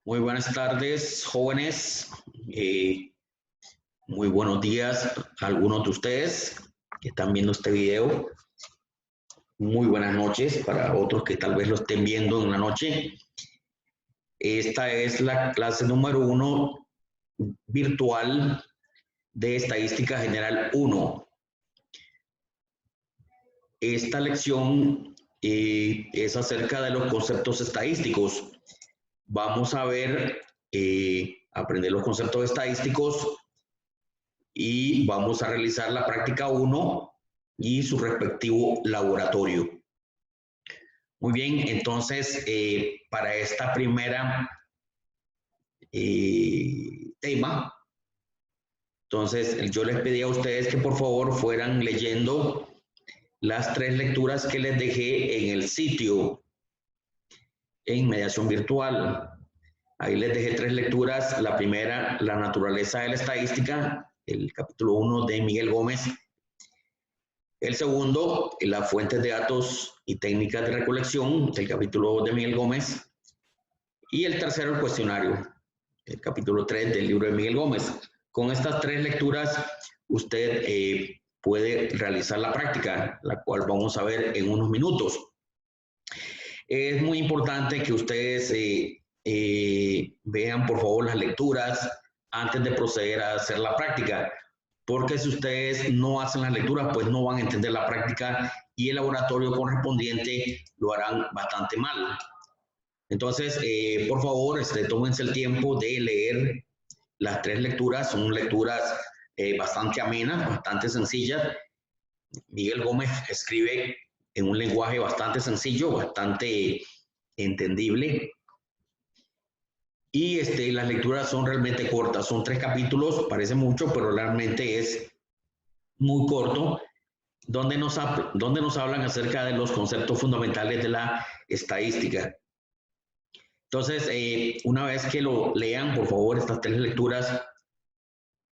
Muy buenas tardes, jóvenes. Muy buenos días a algunos de ustedes que están viendo este video. Muy buenas noches para otros que tal vez lo estén viendo en la noche. Esta es la clase número 1 virtual de Estadística General 1. Esta lección es acerca de los conceptos estadísticos. Vamos a ver, aprender los conceptos estadísticos y vamos a realizar la práctica 1 y su respectivo laboratorio. Muy bien, entonces para esta primera tema, entonces yo les pedí a ustedes que por favor fueran leyendo las 3 lecturas que les dejé en el sitio en mediación virtual. Ahí les dejé 3 lecturas. La primera, la naturaleza de la estadística, el capítulo 1 de Miguel Gómez. El segundo, las fuentes de datos y técnicas de recolección, del capítulo 2 de Miguel Gómez. Y el tercero, el cuestionario, el capítulo 3 del libro de Miguel Gómez. Con estas 3 lecturas, usted puede realizar la práctica, la cual vamos a ver en unos minutos. Es muy importante que ustedes vean, por favor, las lecturas antes de proceder a hacer la práctica, porque si ustedes no hacen las lecturas, pues no van a entender la práctica y el laboratorio correspondiente lo harán bastante mal. Entonces, por favor, tómense el tiempo de leer las 3 lecturas. Son lecturas bastante amenas, bastante sencillas. Miguel Gómez escribe en un lenguaje bastante sencillo, bastante entendible. Y las lecturas son realmente cortas, son 3 capítulos, parece mucho, pero realmente es muy corto, donde nos hablan acerca de los conceptos fundamentales de la estadística. Entonces, una vez que lo lean, por favor, estas 3 lecturas,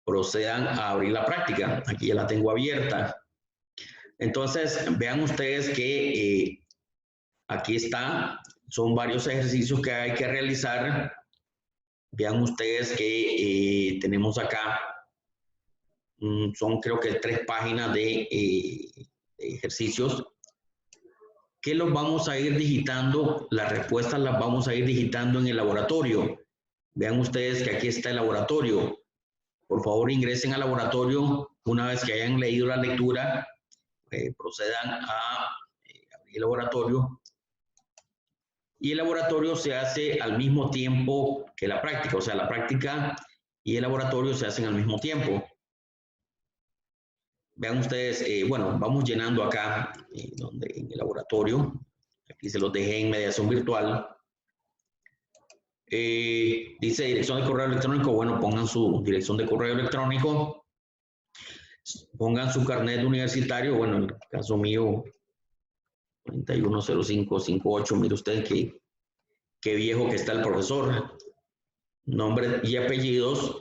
procedan a abrir la práctica. Aquí ya la tengo abierta. Entonces, vean ustedes que aquí está, son varios ejercicios que hay que realizar. Vean ustedes que tenemos acá, son creo que 3 páginas de ejercicios que los vamos a ir digitando, las respuestas las vamos a ir digitando en el laboratorio. Vean ustedes que aquí está el laboratorio. Por favor, ingresen al laboratorio una vez que hayan leído la lectura, procedan a abrir el laboratorio. Y el laboratorio se hace al mismo tiempo que la práctica, o sea, la práctica y el laboratorio se hacen al mismo tiempo. Vean ustedes, bueno, vamos llenando acá, en el laboratorio. Aquí se los dejé en mediación virtual. Dice dirección de correo electrónico. Bueno, pongan su dirección de correo electrónico. Pongan su carnet universitario. Bueno, en el caso mío, 410558. Mire usted qué viejo que está el profesor. Nombre y apellidos.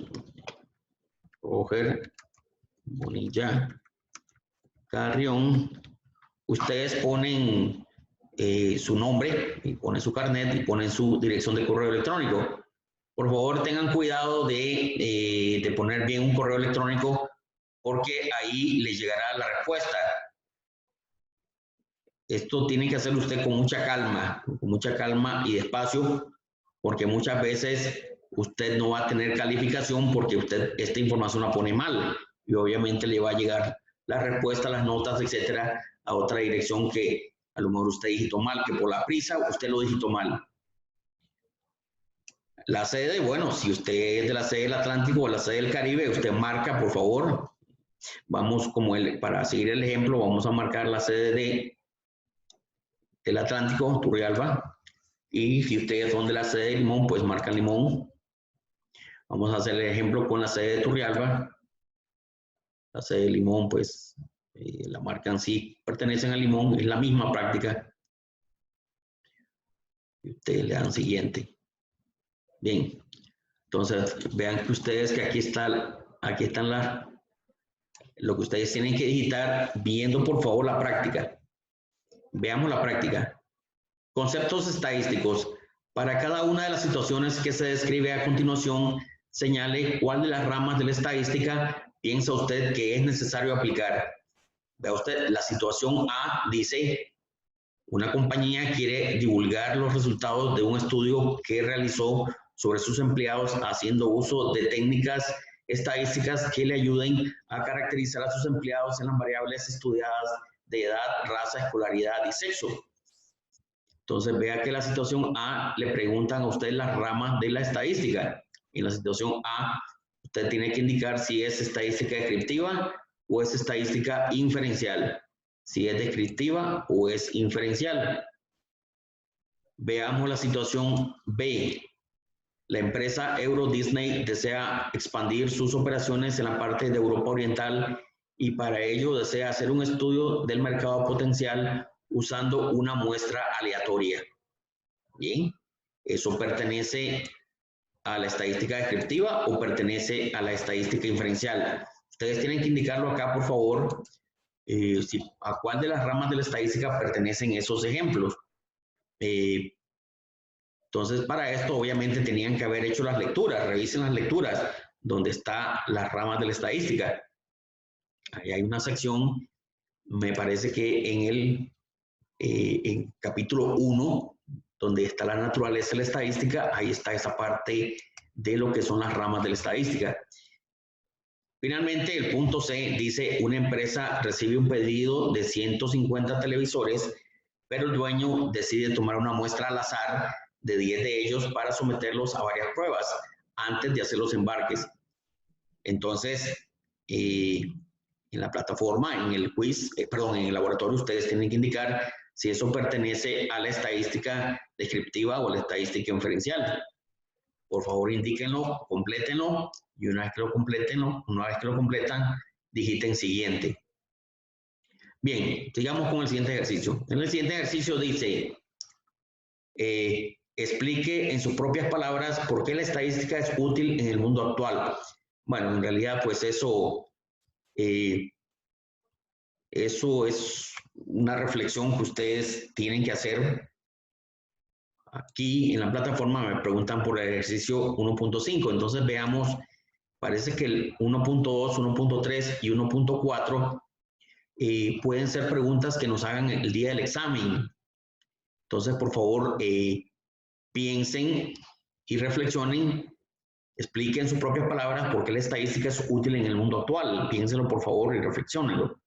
Roger Bonilla Carrión. Ustedes ponen su nombre y ponen su carnet y ponen su dirección de correo electrónico. Por favor, tengan cuidado de poner bien un correo electrónico porque ahí les llegará la respuesta. Esto tiene que hacerlo usted con mucha calma y despacio, porque muchas veces usted no va a tener calificación porque usted esta información la pone mal y obviamente le va a llegar la respuesta, las notas, etcétera, a otra dirección que a lo mejor usted digitó mal, que por la prisa usted lo digitó mal. La sede, bueno, si usted es de la sede del Atlántico o la sede del Caribe, usted marca, por favor. Vamos, para seguir el ejemplo, vamos a marcar la sede del Atlántico, Turrialba. Y si ustedes son de la sede de Limón, pues marcan Limón. Vamos a hacer el ejemplo con la sede de Turrialba. La sede de Limón, pues la marcan si pertenecen a Limón, es la misma práctica. Y ustedes le dan siguiente. Bien, entonces vean que ustedes que aquí están lo que ustedes tienen que digitar viendo por favor la práctica. Veamos la práctica. Conceptos estadísticos. Para cada una de las situaciones que se describe a continuación, señale cuál de las ramas de la estadística piensa usted que es necesario aplicar. Vea usted, la situación A dice, una compañía quiere divulgar los resultados de un estudio que realizó sobre sus empleados haciendo uso de técnicas estadísticas que le ayuden a caracterizar a sus empleados en las variables estudiadas de edad, raza, escolaridad y sexo. Entonces vea que la situación A le preguntan a usted las ramas de la estadística. En la situación A, usted tiene que indicar si es estadística descriptiva o es estadística inferencial. Si es descriptiva o es inferencial. Veamos la situación B. La empresa Euro Disney desea expandir sus operaciones en la parte de Europa Oriental y para ello desea hacer un estudio del mercado potencial usando una muestra aleatoria. Bien, ¿eso pertenece a la estadística descriptiva o pertenece a la estadística inferencial? Ustedes tienen que indicarlo acá, por favor, a cuál de las ramas de la estadística pertenecen esos ejemplos. Entonces, para esto, obviamente, tenían que haber hecho las lecturas. Revisen las lecturas, donde están las ramas de la estadística. Ahí hay una sección, me parece que en capítulo 1, donde está la naturaleza de la estadística, ahí está esa parte de lo que son las ramas de la estadística. Finalmente, el punto C dice, una empresa recibe un pedido de 150 televisores, pero el dueño decide tomar una muestra al azar de 10 de ellos para someterlos a varias pruebas antes de hacer los embarques. Entonces, en la plataforma, en el quiz, en el laboratorio, ustedes tienen que indicar si eso pertenece a la estadística descriptiva o a la estadística inferencial. Por favor, indíquenlo, complétenlo y una vez que lo completan, digiten siguiente. Bien, sigamos con el siguiente ejercicio. En el siguiente ejercicio dice, explique en sus propias palabras por qué la estadística es útil en el mundo actual. Bueno, en realidad, pues eso es una reflexión que ustedes tienen que hacer. Aquí en la plataforma me preguntan por el ejercicio 1.5, entonces veamos, parece que el 1.2, 1.3 y 1.4 pueden ser preguntas que nos hagan el día del examen. Entonces, por favor, piensen y reflexionen, expliquen en sus propias palabras por qué la estadística es útil en el mundo actual. Piénsenlo, por favor, y reflexionenlo.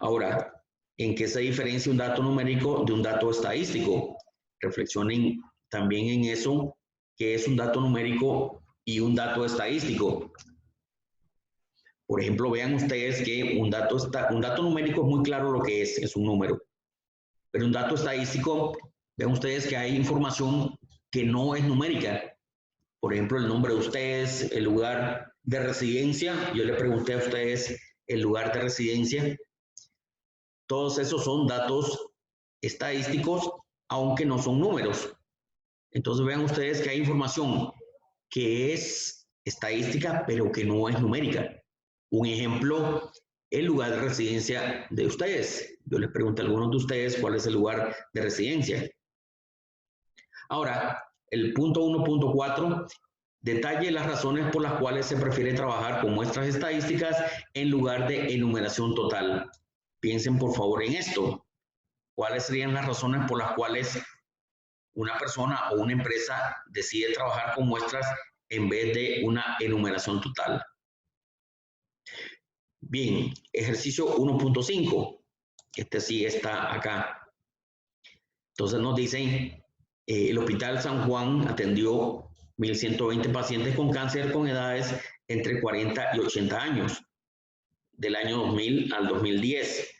Ahora, ¿en qué se diferencia un dato numérico de un dato estadístico? Reflexionen también en eso, que es un dato numérico y un dato estadístico. Por ejemplo, vean ustedes que un dato numérico es muy claro lo que es un número. Pero un dato estadístico, vean ustedes que hay información que no es numérica. Por ejemplo, el nombre de ustedes, el lugar de residencia. Yo le pregunté a ustedes el lugar de residencia. Todos esos son datos estadísticos, aunque no son números. Entonces vean ustedes que hay información que es estadística, pero que no es numérica. Un ejemplo, el lugar de residencia de ustedes. Yo les pregunté a algunos de ustedes cuál es el lugar de residencia. Ahora, el punto 1.4, detalle las razones por las cuales se prefiere trabajar con muestras estadísticas en lugar de enumeración total. Piensen por favor en esto. ¿Cuáles serían las razones por las cuales una persona o una empresa decide trabajar con muestras en vez de una enumeración total? Bien, ejercicio 1.5. Este sí está acá. Entonces nos dicen, el Hospital San Juan atendió 1.120 pacientes con cáncer con edades entre 40 y 80 años, del año 2000 al 2010.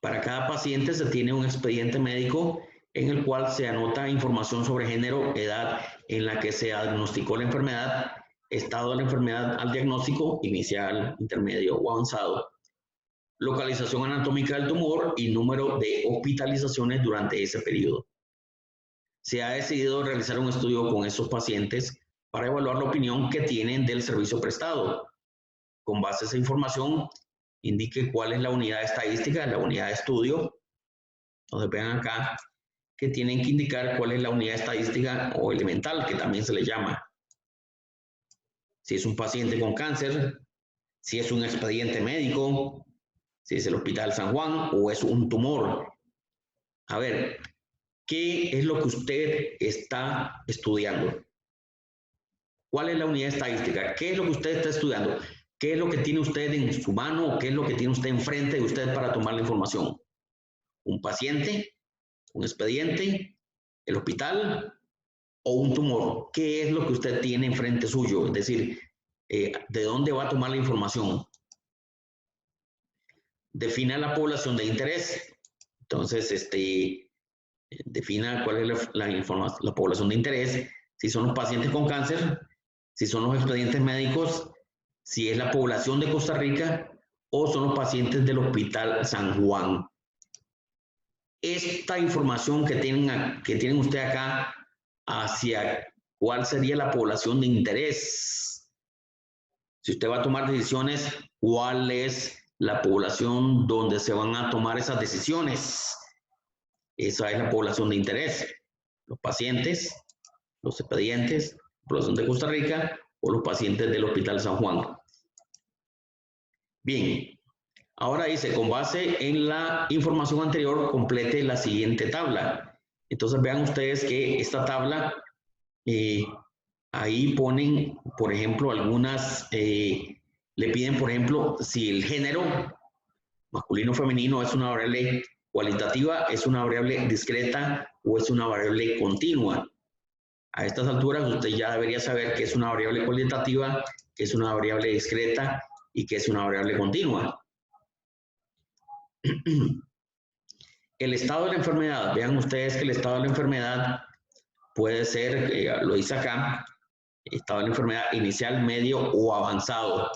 Para cada paciente se tiene un expediente médico en el cual se anota información sobre género, edad en la que se diagnosticó la enfermedad, estado de la enfermedad al diagnóstico, inicial, intermedio o avanzado, localización anatómica del tumor y número de hospitalizaciones durante ese periodo. Se ha decidido realizar un estudio con esos pacientes para evaluar la opinión que tienen del servicio prestado. Con base a esa información, indique cuál es la unidad estadística, la unidad de estudio, Entonces vean acá que tienen que indicar cuál es la unidad estadística o elemental, que también se le llama. Si es un paciente con cáncer, si es un expediente médico, si es el Hospital San Juan o es un tumor. A ver, ¿qué es lo que usted está estudiando? ¿Cuál es la unidad estadística? ¿Qué es lo que usted está estudiando? ¿Qué es lo que tiene usted en su mano o qué es lo que tiene usted enfrente de usted para tomar la información? ¿Un paciente? ¿Un expediente? ¿El hospital? ¿O un tumor? ¿Qué es lo que usted tiene enfrente suyo? Es decir, ¿de dónde va a tomar la información? Defina la población de interés. Entonces, defina cuál es la población de interés, si son los pacientes con cáncer, si son los expedientes médicos, si es la población de Costa Rica o son los pacientes del Hospital San Juan. Esta información que tienen usted acá hacia cuál sería la población de interés. Si usted va a tomar decisiones, ¿cuál es la población donde se van a tomar esas decisiones? Esa es la población de interés. Los pacientes, los expedientes, población de Costa Rica o los pacientes del Hospital San Juan. Bien, ahora dice, con base en la información anterior, complete la siguiente tabla. Entonces vean ustedes que esta tabla, ahí ponen, por ejemplo, algunas, le piden, por ejemplo, si el género masculino o femenino es una variable cualitativa, es una variable discreta o es una variable continua. A estas alturas usted ya debería saber que es una variable cualitativa, que es una variable discreta y que es una variable continua. El estado de la enfermedad, vean ustedes que el estado de la enfermedad puede ser, lo dice acá, estado de la enfermedad inicial, medio o avanzado.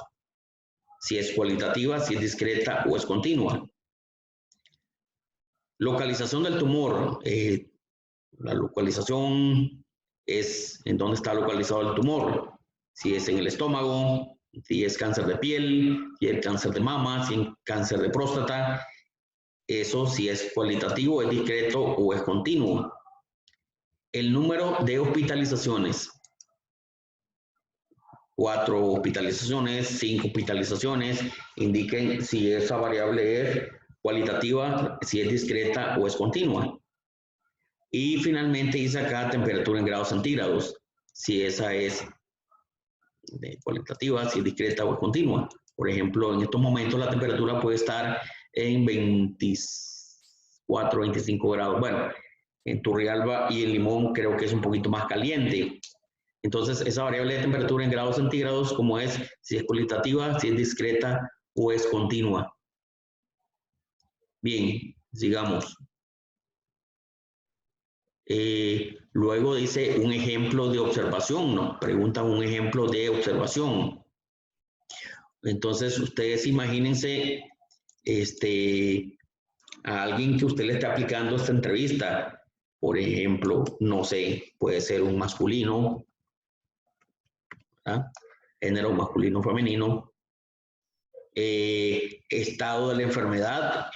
Si es cualitativa, si es discreta o es continua. Localización del tumor. La localización es en dónde está localizado el tumor. Si es en el estómago, si es cáncer de piel, si es cáncer de mama, si es cáncer de próstata. Eso si es cualitativo, es discreto o es continuo. El número de hospitalizaciones. 4 hospitalizaciones, 5 hospitalizaciones, indiquen si esa variable es cualitativa, si es discreta o es continua. Y finalmente dice acá temperatura en grados centígrados, si esa es cualitativa, si es discreta o es continua. Por ejemplo, en estos momentos la temperatura puede estar en 24, 25 grados. Bueno, en Turrialba y en Limón creo que es un poquito más caliente. Entonces, esa variable de temperatura en grados centígrados, como es, si es cualitativa, si es discreta o es continua. Bien, sigamos. Luego dice un ejemplo de observación, nos preguntan un ejemplo de observación. Entonces, ustedes imagínense a alguien que usted le está aplicando esta entrevista. Por ejemplo, no sé, puede ser un masculino, ¿verdad? Género masculino o femenino. Estado de la enfermedad,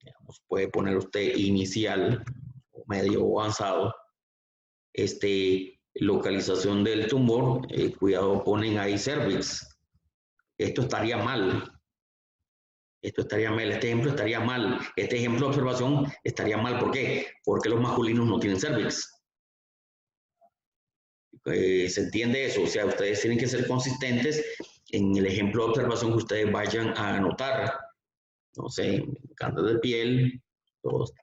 digamos, puede poner usted inicial, medio o avanzado. Localización del tumor, cuidado, ponen ahí cervix. Esto estaría mal. Esto estaría mal, este ejemplo estaría mal. Este ejemplo de observación estaría mal. ¿Por qué? Porque los masculinos no tienen cervix. ¿Se entiende eso? O sea, ustedes tienen que ser consistentes en el ejemplo de observación que ustedes vayan a anotar. No sé, cáncer de piel, todos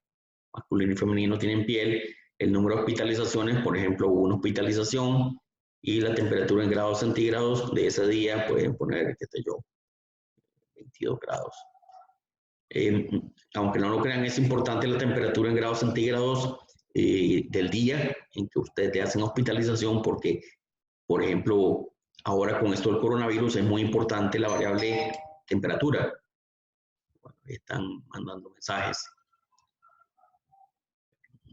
masculino y femenino tienen piel. El número de hospitalizaciones, por ejemplo, una hospitalización y la temperatura en grados centígrados de ese día pueden poner, qué sé yo, 22 grados. Aunque no lo crean, es importante la temperatura en grados centígrados del día en que ustedes hacen hospitalización porque, por ejemplo, ahora con esto del coronavirus es muy importante la variable temperatura. Bueno, están mandando mensajes.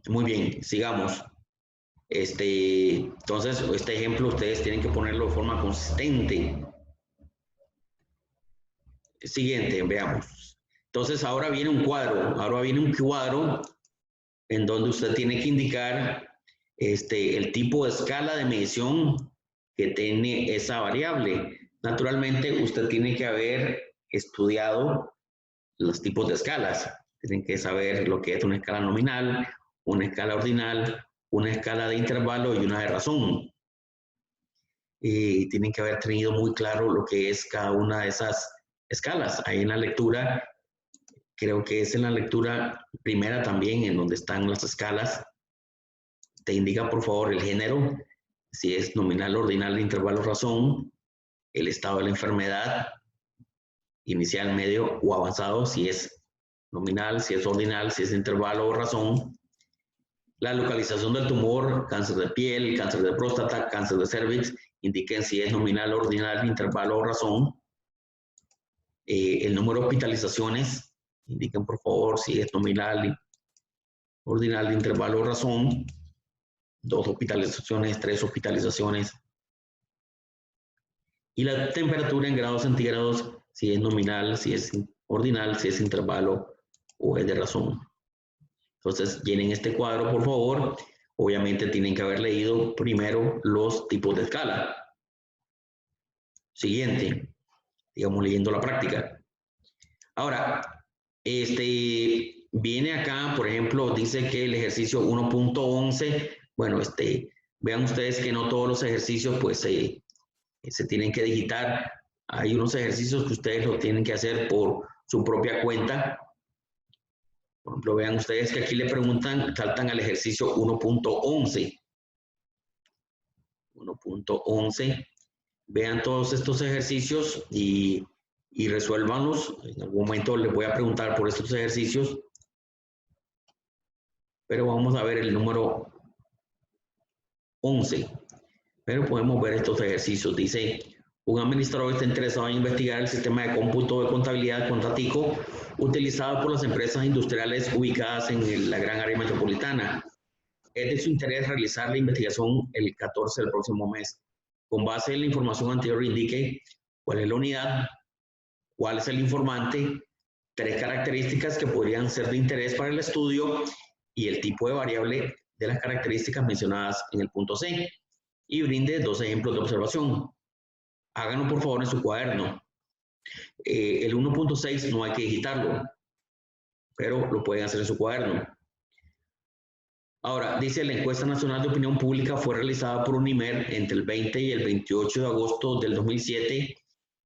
Muy bien, sigamos. Entonces, este ejemplo ustedes tienen que ponerlo de forma consistente. Siguiente, veamos. Entonces ahora viene un cuadro en donde usted tiene que indicar el tipo de escala de medición que tiene esa variable. Naturalmente usted tiene que haber estudiado los tipos de escalas. Tienen que saber lo que es una escala nominal, una escala ordinal, una escala de intervalo y una de razón. Tienen que haber tenido muy claro lo que es cada una de esas escalas. Ahí en la lectura, creo que es en la lectura primera también, en donde están las escalas, te indica por favor el género, si es nominal, ordinal, intervalo, razón, el estado de la enfermedad, inicial, medio o avanzado, si es nominal, si es ordinal, si es intervalo o razón, la localización del tumor, cáncer de piel, cáncer de próstata, cáncer de cervix, indiquen si es nominal, ordinal, intervalo o razón. El número de hospitalizaciones, indiquen por favor si es nominal, ordinal, intervalo o razón. 2 hospitalizaciones, 3 hospitalizaciones. Y la temperatura en grados centígrados, si es nominal, si es ordinal, si es intervalo o es de razón. Entonces, llenen este cuadro, por favor. Obviamente tienen que haber leído primero los tipos de escala. Siguiente, digamos, leyendo la práctica. Ahora, viene acá, por ejemplo, dice que el ejercicio 1.11, bueno, vean ustedes que no todos los ejercicios, pues, se tienen que digitar. Hay unos ejercicios que ustedes lo tienen que hacer por su propia cuenta. Por ejemplo, vean ustedes que aquí le preguntan, saltan al ejercicio 1.11. 1.11. Vean todos estos ejercicios y resuélvanlos. En algún momento les voy a preguntar por estos ejercicios. Pero vamos a ver el número 11. Pero podemos ver estos ejercicios. Dice, un administrador está interesado en investigar el sistema de cómputo de contabilidad Contatico utilizado por las empresas industriales ubicadas en la gran área metropolitana. Es de su interés realizar la investigación el 14 del próximo mes. Con base en la información anterior, indique cuál es la unidad, cuál es el informante, 3 características que podrían ser de interés para el estudio y el tipo de variable de las características mencionadas en el punto C. Y brinde 2 ejemplos de observación. Háganlo por favor en su cuaderno. El 1.6 no hay que digitarlo, pero lo pueden hacer en su cuaderno. Ahora, dice, la encuesta nacional de opinión pública fue realizada por UNIMER entre el 20 y el 28 de agosto del 2007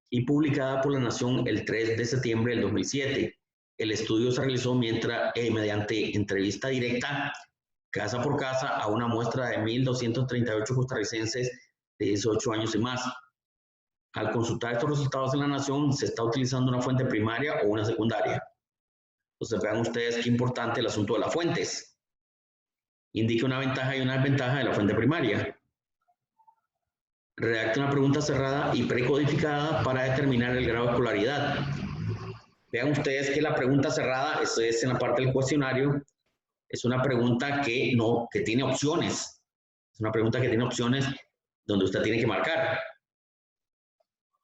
y publicada por La Nación el 3 de septiembre del 2007. El estudio se realizó mediante entrevista directa, casa por casa, a una muestra de 1.238 costarricenses de 18 años y más. Al consultar estos resultados en La Nación, se está utilizando una fuente primaria o una secundaria. Entonces, vean ustedes qué importante el asunto de las fuentes. Indica una ventaja y una desventaja de la fuente primaria. Redacte una pregunta cerrada y precodificada para determinar el grado de escolaridad. Vean ustedes que la pregunta cerrada, esto es en la parte del cuestionario, es una pregunta que tiene opciones. Es una pregunta que tiene opciones donde usted tiene que marcar.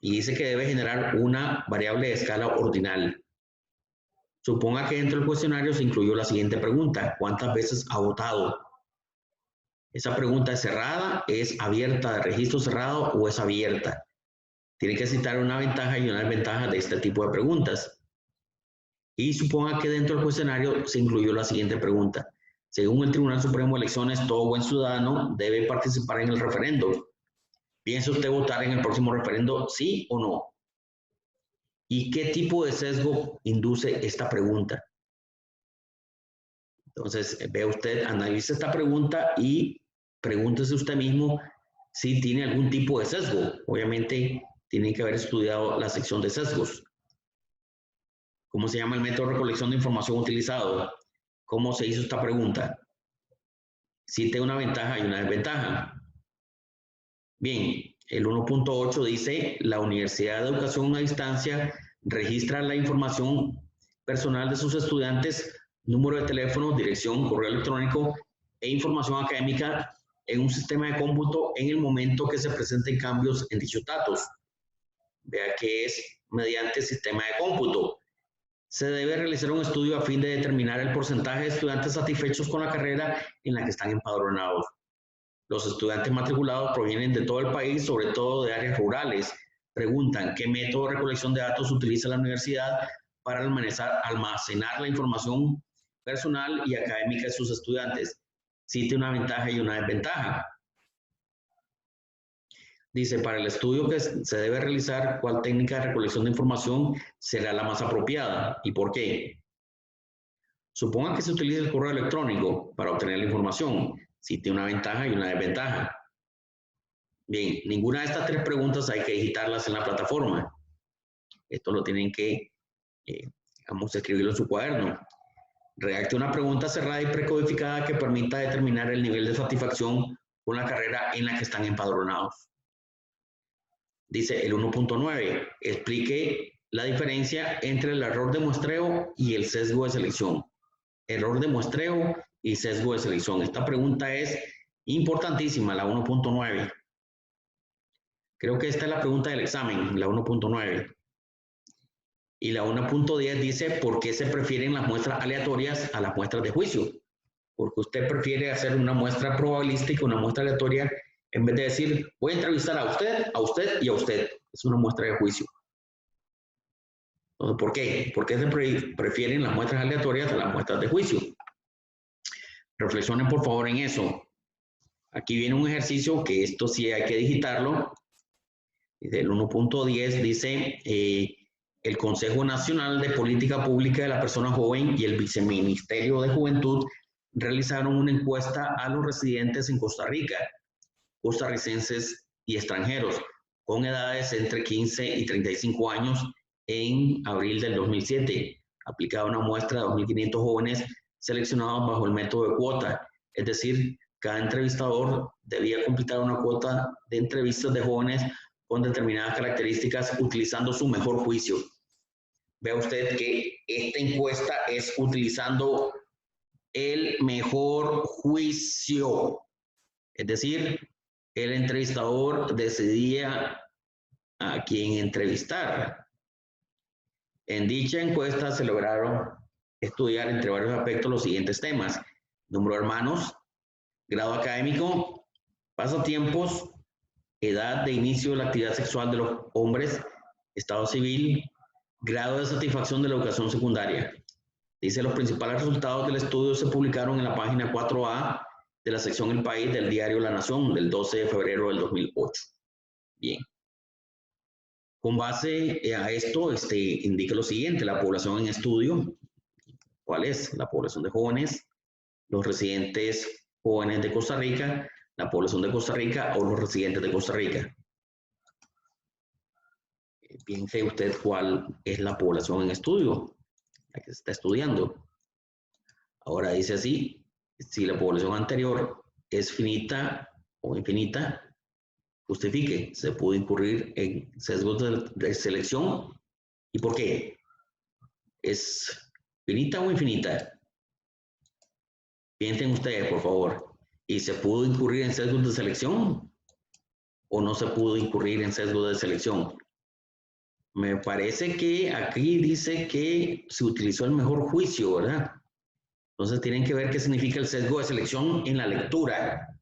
Y dice que debe generar una variable de escala ordinal. Suponga que dentro del cuestionario se incluyó la siguiente pregunta: ¿cuántas veces ha votado? Esa pregunta es cerrada, es abierta, de registro cerrado o es abierta. Tiene que citar una ventaja y una desventaja de este tipo de preguntas. Y suponga que dentro del cuestionario se incluyó la siguiente pregunta: según el Tribunal Supremo de Elecciones, todo buen ciudadano debe participar en el referendo. ¿Piensa usted votar en el próximo referendo, sí o no? ¿Y qué tipo de sesgo induce esta pregunta? Entonces, vea usted, analice esta pregunta y pregúntese usted mismo si tiene algún tipo de sesgo. Obviamente, tiene que haber estudiado la sección de sesgos. ¿Cómo se llama el método de recolección de información utilizado? ¿Cómo se hizo esta pregunta? Cite una ventaja y una desventaja. Bien, el 1.8 dice, la Universidad de Educación a Distancia registra la información personal de sus estudiantes, número de teléfono, dirección, correo electrónico e información académica en un sistema de cómputo en el momento que se presenten cambios en dichos datos. Vea que es mediante sistema de cómputo. se debe realizar un estudio a fin de determinar el porcentaje de estudiantes satisfechos con la carrera en la que están empadronados. Los estudiantes matriculados provienen de todo el país, sobre todo de áreas rurales. Preguntan, ¿qué método de recolección de datos utiliza la universidad para almacenar la información personal y académica de sus estudiantes? Cite una ventaja y una desventaja. Dice, para el estudio que se debe realizar, ¿cuál técnica de recolección de información será la más apropiada y por qué? Suponga que se utiliza el correo electrónico para obtener la información. Cite una ventaja y una desventaja. Bien, ninguna de estas tres preguntas hay que digitarlas en la plataforma. Esto lo tienen que, vamos a escribirlo en su cuaderno. Redacte una pregunta cerrada y precodificada que permita determinar el nivel de satisfacción con la carrera en la que están empadronados. Dice el 1.9, explique la diferencia entre el error de muestreo y el sesgo de selección. Error de muestreo y sesgo de selección. Esta pregunta es importantísima, la 1.9. Creo que esta es la pregunta del examen, la 1.9. Y la 1.10 dice, ¿por qué se prefieren las muestras aleatorias a las muestras de juicio? Porque usted prefiere hacer una muestra probabilística, una muestra aleatoria, en vez de decir, voy a entrevistar a usted y a usted. Es una muestra de juicio. Entonces, ¿por qué? ¿Por qué se prefieren las muestras aleatorias a las muestras de juicio? Reflexionen por favor en eso. Aquí viene un ejercicio que esto sí hay que digitarlo. El 1.10 dice, el Consejo Nacional de Política Pública de la Persona Joven y el Viceministerio de Juventud realizaron una encuesta a los residentes en Costa Rica, costarricenses y extranjeros, con edades entre 15 y 35 años en abril del 2007. Aplicada una muestra de 2.500 jóvenes seleccionados bajo el método de cuota, es decir, cada entrevistador debía completar una cuota de entrevistas de jóvenes con determinadas características utilizando su mejor juicio. Vea usted que esta encuesta es utilizando el mejor juicio. Es decir, el entrevistador decidía a quién entrevistar. En dicha encuesta se lograron estudiar entre varios aspectos los siguientes temas: número de hermanos, grado académico, pasatiempos, edad de inicio de la actividad sexual de los hombres, estado civil, grado de satisfacción de la educación secundaria. Dice, los principales resultados del estudio se publicaron en la página 4A de la sección El País del diario La Nación del 12 de febrero del 2008. Bien. Con base a esto, indica lo siguiente: la población en estudio. ¿Cuál es? La población de jóvenes, los residentes jóvenes de Costa Rica, la población de Costa Rica o los residentes de Costa Rica. Piense usted cuál es la población en estudio, la que se está estudiando. Ahora dice así, si la población anterior es finita o infinita, justifique, se pudo incurrir en sesgos de selección. ¿Y por qué? ¿Es finita o infinita? Piensen ustedes, por favor. ¿Y se pudo incurrir en sesgos de selección o no se pudo incurrir en sesgos de selección? Me parece que aquí dice que se utilizó el mejor juicio, ¿verdad? Entonces tienen que ver qué significa el sesgo de selección en la lectura.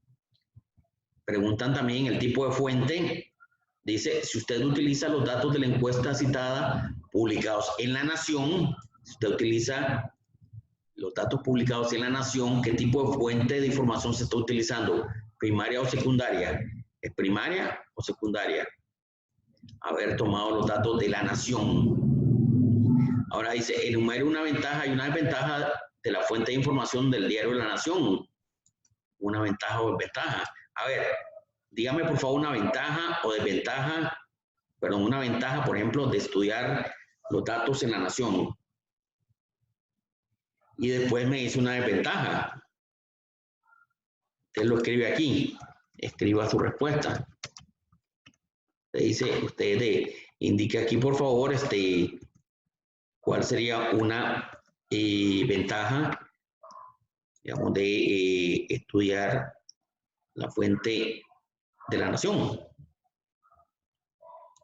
Preguntan también el tipo de fuente. Dice, si usted utiliza los datos de la encuesta citada publicados en La Nación, si usted utiliza los datos publicados en La Nación, ¿qué tipo de fuente de información se está utilizando? ¿Primaria o secundaria? ¿Es primaria o secundaria? Haber tomado los datos de La Nación. Ahora dice, enumere una ventaja y una desventaja de la fuente de información del diario La Nación. Una ventaja o desventaja. A ver, dígame por favor una ventaja o desventaja, perdón, una ventaja, por ejemplo, de estudiar los datos en La Nación. Y después me dice una desventaja. Usted lo escribe aquí, escriba su respuesta. Usted indique aquí por favor cuál sería una ventaja, digamos, de estudiar la fuente de La Nación.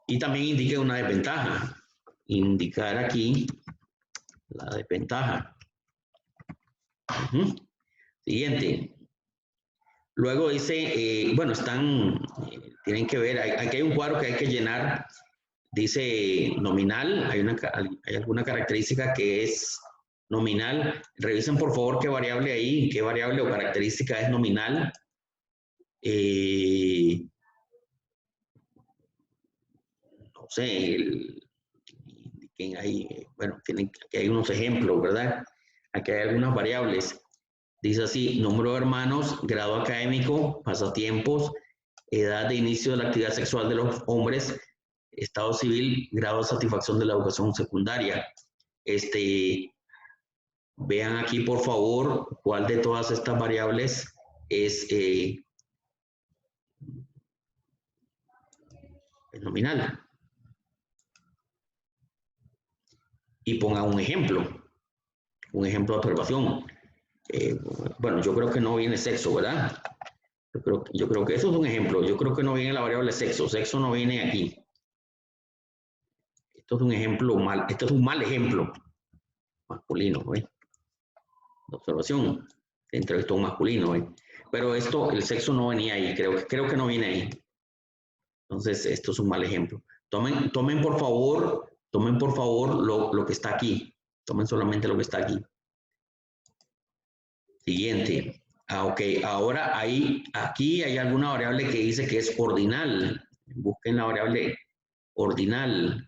Y también indique una desventaja. Indicar aquí la desventaja. Siguiente. Luego dice, bueno, tienen que ver, aquí hay un cuadro que hay que llenar. Dice nominal, hay alguna característica que es nominal. Revisen por favor qué variable ahí, qué variable o característica es nominal. No sé, bueno, aquí hay unos ejemplos, ¿verdad? Aquí hay algunas variables. Dice así, número de hermanos, grado académico, pasatiempos, edad de inicio de la actividad sexual de los hombres, estado civil, grado de satisfacción de la educación secundaria. Vean aquí, por favor, cuál de todas estas variables es nominal. Y ponga un ejemplo de observación. Bueno, yo creo que no viene sexo, ¿verdad? Yo creo que eso es un ejemplo. Yo creo que no viene la variable sexo. Sexo no viene aquí. Esto es un ejemplo mal. Esto es un mal ejemplo masculino, ¿ve? De observación. Entrevistó a un masculino, ¿ve? Pero el sexo no venía ahí. Creo que no viene ahí. Entonces, esto es un mal ejemplo. Tomen por favor lo que está aquí. Tomen solamente lo que está aquí. Siguiente. Ok, ahora aquí hay alguna variable que dice que es ordinal. Busquen la variable ordinal.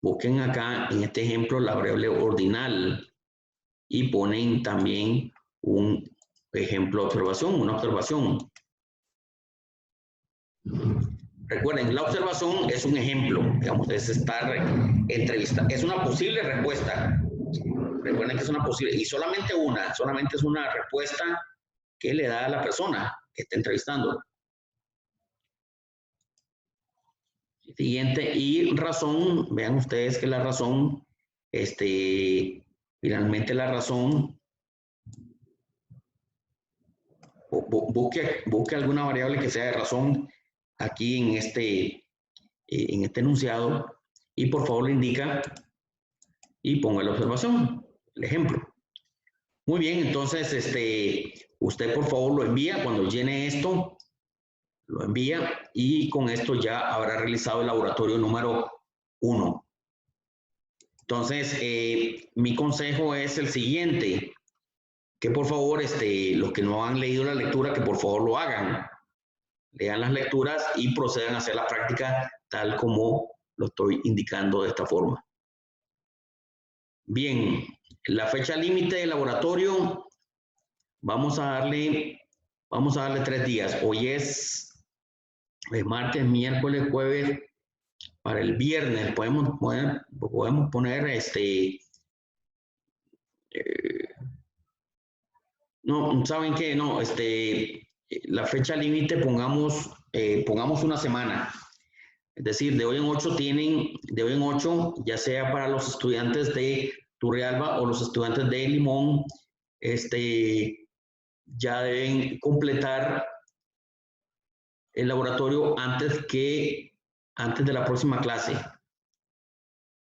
Busquen acá, en este ejemplo, la variable ordinal. Y ponen también un ejemplo de observación, una observación. Recuerden, la observación es un ejemplo, digamos, es estar entrevista, es una posible respuesta. Recuerden que es una posible, y solamente es una respuesta que le da a la persona que está entrevistando. Siguiente, y razón, vean ustedes que la razón, finalmente la razón, busque alguna variable que sea de razón aquí en este enunciado, y por favor le indica y ponga la observación, el ejemplo. Muy bien, entonces usted por favor lo envía cuando llene esto, lo envía y con esto ya habrá realizado el laboratorio número 1. Entonces, mi consejo es el siguiente, que por favor los que no han leído la lectura, que por favor lo hagan. Lean las lecturas y procedan a hacer la práctica tal como lo estoy indicando de esta forma. Bien, la fecha límite del laboratorio, vamos a darle 3 días. Hoy es martes, miércoles, jueves. Para el viernes podemos poner no, ¿saben qué? No, la fecha límite pongamos una semana. Es decir, de hoy en 8, ya sea para los estudiantes de Turrialba o los estudiantes de Limón, ya deben completar el laboratorio antes de la próxima clase.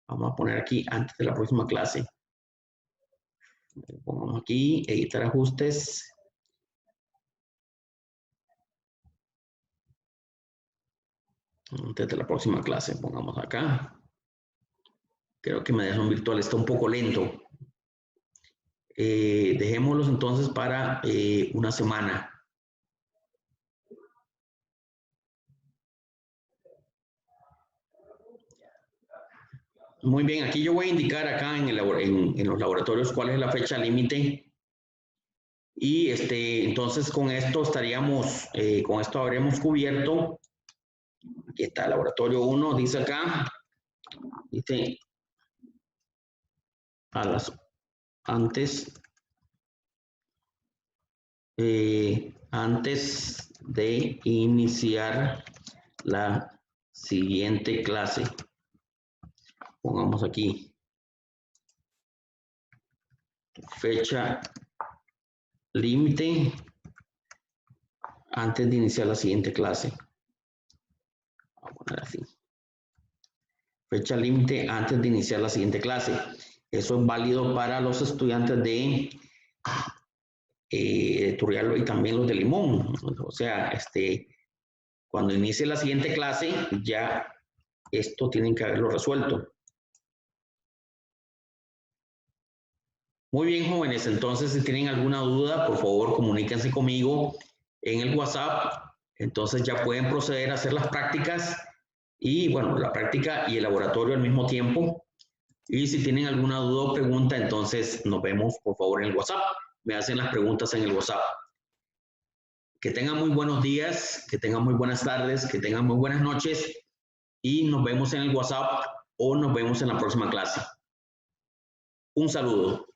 Vamos a poner aquí antes de la próxima clase. Pongamos aquí, editar ajustes. Antes de la próxima clase, pongamos acá. Creo que me dejan virtual, está un poco lento. Dejémoslos entonces para una semana. Muy bien, aquí yo voy a indicar acá en los laboratorios cuál es la fecha límite. Y entonces con esto habremos cubierto. Aquí está el laboratorio 1, dice acá. Dice antes de iniciar la siguiente clase. Pongamos aquí fecha límite antes de iniciar la siguiente clase. Vamos a poner así. Fecha límite antes de iniciar la siguiente clase. Eso es válido para los estudiantes de Turrialba y también los de Limón. O sea, cuando inicie la siguiente clase, ya esto tienen que haberlo resuelto. Muy bien, jóvenes. Entonces, si tienen alguna duda, por favor, comuníquense conmigo en el WhatsApp. Entonces, ya pueden proceder a hacer las prácticas y, bueno, la práctica y el laboratorio al mismo tiempo. Y si tienen alguna duda o pregunta, entonces nos vemos, por favor, en el WhatsApp. Me hacen las preguntas en el WhatsApp. Que tengan muy buenos días, que tengan muy buenas tardes, que tengan muy buenas noches y nos vemos en el WhatsApp o nos vemos en la próxima clase. Un saludo.